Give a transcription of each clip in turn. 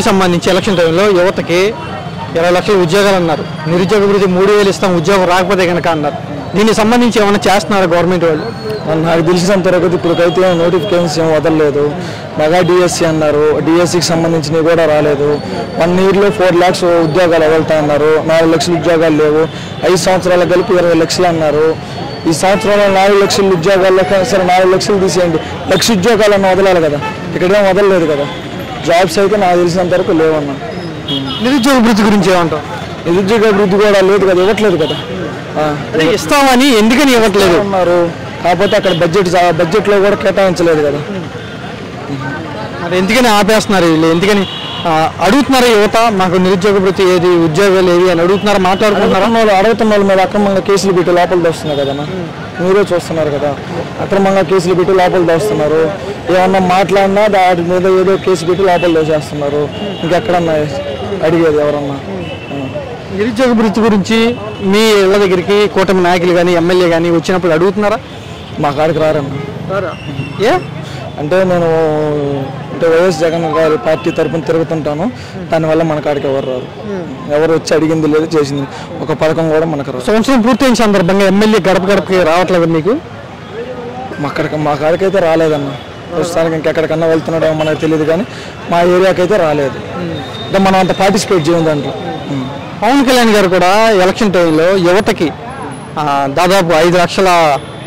ఏపీకి సంబంధించి ఎలక్షన్ టైంలో యువతకి 20 లక్షల ఉద్యోగాలు అన్నారు. నిరుద్యోగ వృత్తి 3,000 ఇస్తాం ఉద్యోగం రాకపోతే కనుక అన్నారు. దీనికి సంబంధించి ఏమైనా చేస్తున్నారా గవర్నమెంట్ వాళ్ళు? నాకు తెలిసినంత వరకు ఇప్పటికైతే నోటిఫికేషన్స్ ఏం వదలలేదు. మెగా డిఎస్సి అన్నారు, డిఎస్సికి సంబంధించినవి కూడా రాలేదు. 1 ఇయర్లో 4 lakhs ఉద్యోగాలు వదులుతాయన్నారు. 4 లక్షల ఉద్యోగాలు లేవు. 5 సంవత్సరాల కలిపి 20 లక్షలు అన్నారు. ఈ సంవత్సరంలో 4 లక్షల ఉద్యోగాల్లో సరే 4 లక్షలు తీసేయండి, 1,00,000 ఉద్యోగాలన్నా వదలాలి కదా. ఇక్కడేం వదలలేదు కదా. జాబ్స్ అయితే నాకు తెలిసినంత వరకు లేవన్నా. నిరుద్యోగ వృత్తి గురించి ఏమంటారు? నిరుద్యోగ వృద్ధి కూడా లేదు కదా, ఇవ్వట్లేదు కదా. ఇస్తామని ఎందుకని ఇవ్వట్లేదు అన్నారు. కాకపోతే అక్కడ బడ్జెట్లో కూడా కేటాయించలేదు కదా. మరి ఎందుకని ఆపేస్తున్నారు వీళ్ళు? ఎందుకని అడుగుతున్నారు యువత? మాకు నిరుద్యోగ వృత్తి ఏది, ఉద్యోగాలు ఏవి అని అడుగుతున్నారు, మాట్లాడుకుంటున్నారు. అడుగుతున్న వాళ్ళ మీద అక్రమంగా కేసులు పెట్టి లోపల దోస్తున్నారు కదన్నా. మీరే చూస్తున్నారు కదా, అక్రమంగా కేసులు పెట్టి లోపల దోస్తున్నారు. ఏమన్నా మాట్లాడినా వాటి మీద ఏదో కేసు పెట్టి లోపల దోసేస్తున్నారు. ఇంకెక్కడన్నా అడిగేది ఎవరన్నా? నిరుద్యోగ వృత్తి గురించి మీ ఇళ్ళ దగ్గరికి కూటమి నాయకులు కానీ ఎమ్మెల్యే కానీ వచ్చినప్పుడు అడుగుతున్నారా? మా కాడికి రారన్నా. ఏ అంటే నేను వైఎస్ జగన్ గారి పార్టీ తరఫున తిరుగుతుంటాను. దానివల్ల మన కాడికి ఎవరు రారు. ఎవరు వచ్చి అడిగింది లేదు, చేసింది ఒక పథకం కూడా మనకు రాదు. సంవత్సరం పూర్తయిన సందర్భంగా ఎమ్మెల్యే గడప గడపకి రావట్లేదు మీకు? మా కాడికైతే రాలేదన్న. ప్రస్తుతానికి ఇంకెక్కడికన్నా వెళ్తున్నాడేమో మనకు తెలియదు, కానీ మా ఏరియాకి అయితే రాలేదు. అంటే మనం అంత పార్టిసిపేట్ చేయం దాంట్లో. పవన్ కళ్యాణ్ గారు కూడా ఎలక్షన్ టైంలో యువతకి దాదాపు 5 లక్షల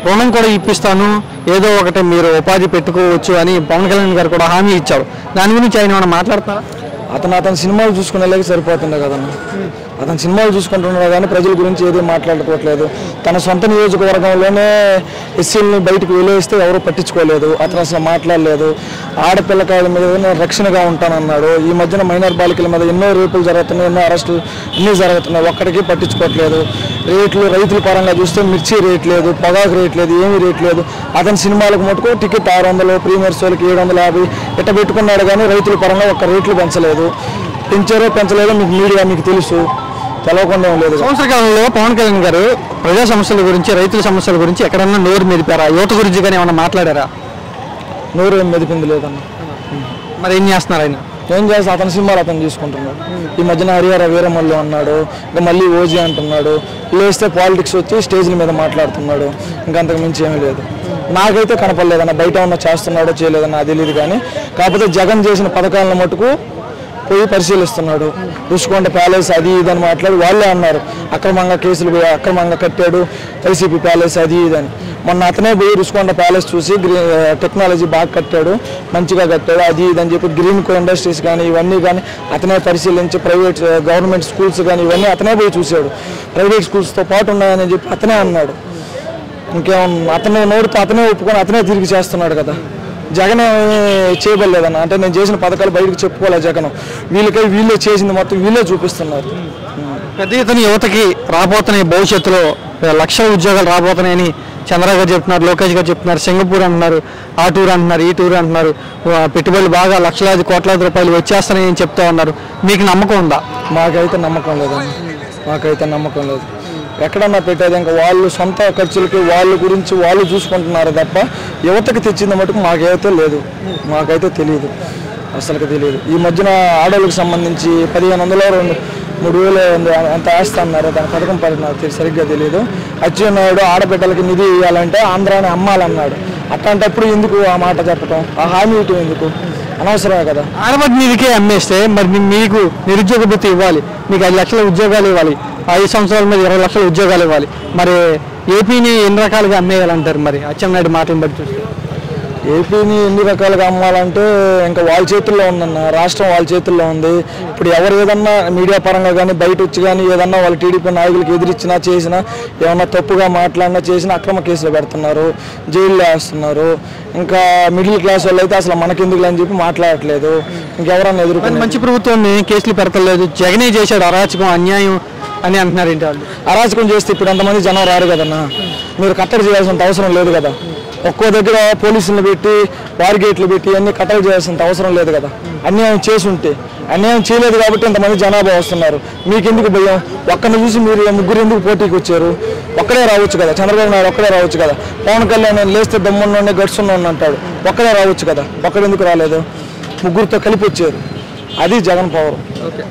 రుణం కూడా ఇప్పిస్తాను, ఏదో ఒకటి మీరు ఉపాధి పెట్టుకోవచ్చు అని పవన్ కళ్యాణ్ గారు కూడా హామీ ఇచ్చారు. దాని గురించి ఆయన ఏమైనా మాట్లాడతారా? అతను సినిమాలు చూసుకునేలాగే సరిపోతుండే కదన్నా. అతను సినిమాలు చూసుకుంటున్నాడు కానీ ప్రజల గురించి ఏది మాట్లాడుకోవట్లేదు. తన సొంత నియోజకవర్గంలోనే ఎస్సీలని బయటకు వెళ్ళేస్తే ఎవరు పట్టించుకోలేదు. అతను అసలు మాట్లాడలేదు. ఆడపిల్లకాయల మీద రక్షణగా ఉంటానన్నాడు. ఈ మధ్యన మైనర్ బాలికల మీద ఎన్నో రేపులు జరుగుతున్నాయి, ఎన్నో అరెస్టులు అన్నీ జరుగుతున్నాయి. ఒక్కడికి పట్టించుకోవట్లేదు. రైతుల పరంగా చూస్తే మిర్చి రేట్ లేదు, పొగాకు రేట్ లేదు, ఏమీ రేట్ లేదు. అతని సినిమాలకు మటుకు టికెట్ 600, ప్రీమియర్ షోలకి 750 ఇట్ట పెట్టుకున్నాడు, కానీ రైతుల పరంగా ఒక్క రేట్లు పెంచలేదు. పెంచారో పెంచలేదో మీకు తెలుసు, తెలవకుండా లేదు. సంవత్సర కాలంలో పవన్ కళ్యాణ్ గారు ప్రజా సమస్యల గురించి, రైతుల సమస్యల గురించి ఎక్కడన్నా నోరు మెదిపారా? యువత గురించి కానీ ఏమన్నా మాట్లాడారా? నోరు ఏం మెదిపింది లేదన్న. మరి ఏం చేస్తున్నారు ఆయన? ఏం చేస్తా, అతని సినిమాలు అతను తీసుకుంటున్నాడు. ఈ మధ్యన హరిహర వీరమల్లు అన్నాడు, ఇంకా మళ్ళీ ఓజీ అంటున్నాడు. లేస్తే పాలిటిక్స్ వచ్చి స్టేజ్ల మీద మాట్లాడుతున్నాడు. ఇంకంతకు మించి ఏమీ లేదు. నాకైతే కనపడలేదన్న. బయట ఉన్న చేస్తున్నాడో చేయలేదన్న అది తెలియదు, కానీ కాకపోతే జగన్ చేసిన పథకాలను మటుకు పోయి పరిశీలిస్తున్నాడు. రుషికొండ ప్యాలెస్ అది ఇదని మాట్లాడి వాళ్ళే అన్నారు అక్రమంగా కేసులు అక్రమంగా కట్టాడు వైసీపీ ప్యాలెస్ అది ఇదని. మొన్న అతనే పోయి రుషికొండ ప్యాలెస్ చూసి టెక్నాలజీ బాగా కట్టాడు, మంచిగా కట్టాడు అది ఇదని చెప్పి గ్రీన్ కో ఇండస్ట్రీస్ కానీ ఇవన్నీ కానీ అతనే పరిశీలించి గవర్నమెంట్ స్కూల్స్ కానీ ఇవన్నీ అతనే పోయి చూశాడు. ప్రైవేట్ స్కూల్స్తో పాటు ఉన్నాయని చెప్పి అతనే అన్నాడు. ఇంకేమన్నా అతనే నోటితో అతనే ఒప్పుకొని అతనే తిరిగి చేస్తున్నాడు కదా. జగన్ చేయబడలేదన్న. అంటే నేను చేసిన పథకాలు బయటకు చెప్పుకోలే జగన్. వీళ్ళే చేసింది మొత్తం వీళ్ళే చూపిస్తున్నారు. పెద్ద ఎత్తున యువతకి రాబోతున్నాయి, భవిష్యత్తులో లక్షల ఉద్యోగాలు రాబోతున్నాయని చంద్రబాబు గారు చెప్తున్నారు, లోకేష్ గారు చెప్తున్నారు. సింగపూర్ అంటున్నారు, ఆ టూర్ అంటున్నారు, ఈ టూర్ అంటున్నారు. పెట్టుబడులు బాగా లక్షలాది కోట్లాది రూపాయలు వచ్చేస్తున్నాయని చెప్తా ఉన్నారు. మీకు నమ్మకం ఉందా? మాకైతే నమ్మకం లేదండి. మాకైతే నమ్మకం లేదు. ఎక్కడన్నా పెట్టేది ఇంకా వాళ్ళు సొంత ఖర్చులకి వాళ్ళ గురించి వాళ్ళు చూసుకుంటున్నారు తప్ప యువతకి తెచ్చింది మటుకు మాకైతే లేదు. మాకైతే తెలియదు, అసలుకి తెలియదు. ఈ మధ్యన ఆడవాళ్ళకి సంబంధించి 1500 3,000 అంత ఆస్తి అన్నారు. దాని పథకం నాకు సరిగ్గా తెలియదు. అచ్చెన్నాయుడు ఆడబిడ్డలకి నిధి ఇవ్వాలంటే ఆంధ్రాని అమ్మాలన్నాడు. అట్లాంటప్పుడు ఎందుకు ఆ మాట చెప్పటం, ఆ హామీ ఇటు ఎందుకు? అనవసరమే కదా. ఆడబడి నిధికే అమ్మేస్తే మరి మీకు నిరుద్యోగ భృతి ఇవ్వాలి, మీకు 5 లక్షల ఉద్యోగాలు ఇవ్వాలి, 5 సంవత్సరాల మీద 20 లక్షల ఉద్యోగాలు ఇవ్వాలి. మరి ఏపీని ఎన్ని రకాలుగా అమ్మేయాలంటారు? మరి అచ్చెన్నాయుడు మాటలను బట్టి చూస్తే ఏపీని ఎన్ని రకాలుగా అమ్మాలంటే ఇంకా వాళ్ళ చేతుల్లో ఉందన్న. రాష్ట్రం వాళ్ళ చేతుల్లో ఉంది. ఇప్పుడు ఎవరు ఏదన్నా మీడియా పరంగా కానీ బయట వచ్చి కానీ ఏదన్నా వాళ్ళ టీడీపీ నాయకులకు ఎదిరించినా చేసినా ఏమన్నా తప్పుగా మాట్లాడినా చేసినా అక్రమ కేసులు పెడుతున్నారు, జైల్లో వేస్తున్నారు. ఇంకా మిడిల్ క్లాస్ వాళ్ళు అయితే అసలు మనకెందుకు అని చెప్పి మాట్లాడట్లేదు. ఇంకెవరన్నా ఎదుర్కొని మంచి ప్రభుత్వం కేసులు పెడతలేదు, జగనే చేశాడు అరాచకం అన్యాయం అని అంటున్నారు. ఏంటి వాళ్ళు అరాచకం చేస్తే ఇప్పుడు ఎంతమంది జనం రారు కదన్నా. మీరు కట్టడి చేయాల్సినంత అవసరం లేదు కదా. ఒక్కో దగ్గర పోలీసులను పెట్టి బార్గేట్లు పెట్టి అన్ని కట్టడి చేయాల్సినంత అవసరం లేదు కదా. అన్యాయం చేసి ఉంటే, అన్యాయం చేయలేదు కాబట్టి ఇంతమంది జనాభా వస్తున్నారు. మీకెందుకు భయం? ఒక్కరిని చూసి మీరు ముగ్గురు ఎందుకు పోటీకి వచ్చారు? ఒక్కడే రావచ్చు కదా. చంద్రబాబు నాయుడు ఒక్కడే రావచ్చు కదా. పవన్ కళ్యాణ్ నేను లేస్తే దమ్మున్నోడే గడుచున్నాను అంటాడు. ఒక్కడే రావచ్చు కదా. ఒక్కడెందుకు రాలేదు? ముగ్గురితో కలిపి వచ్చారు. అది జగన్ పవర్. ఓకే.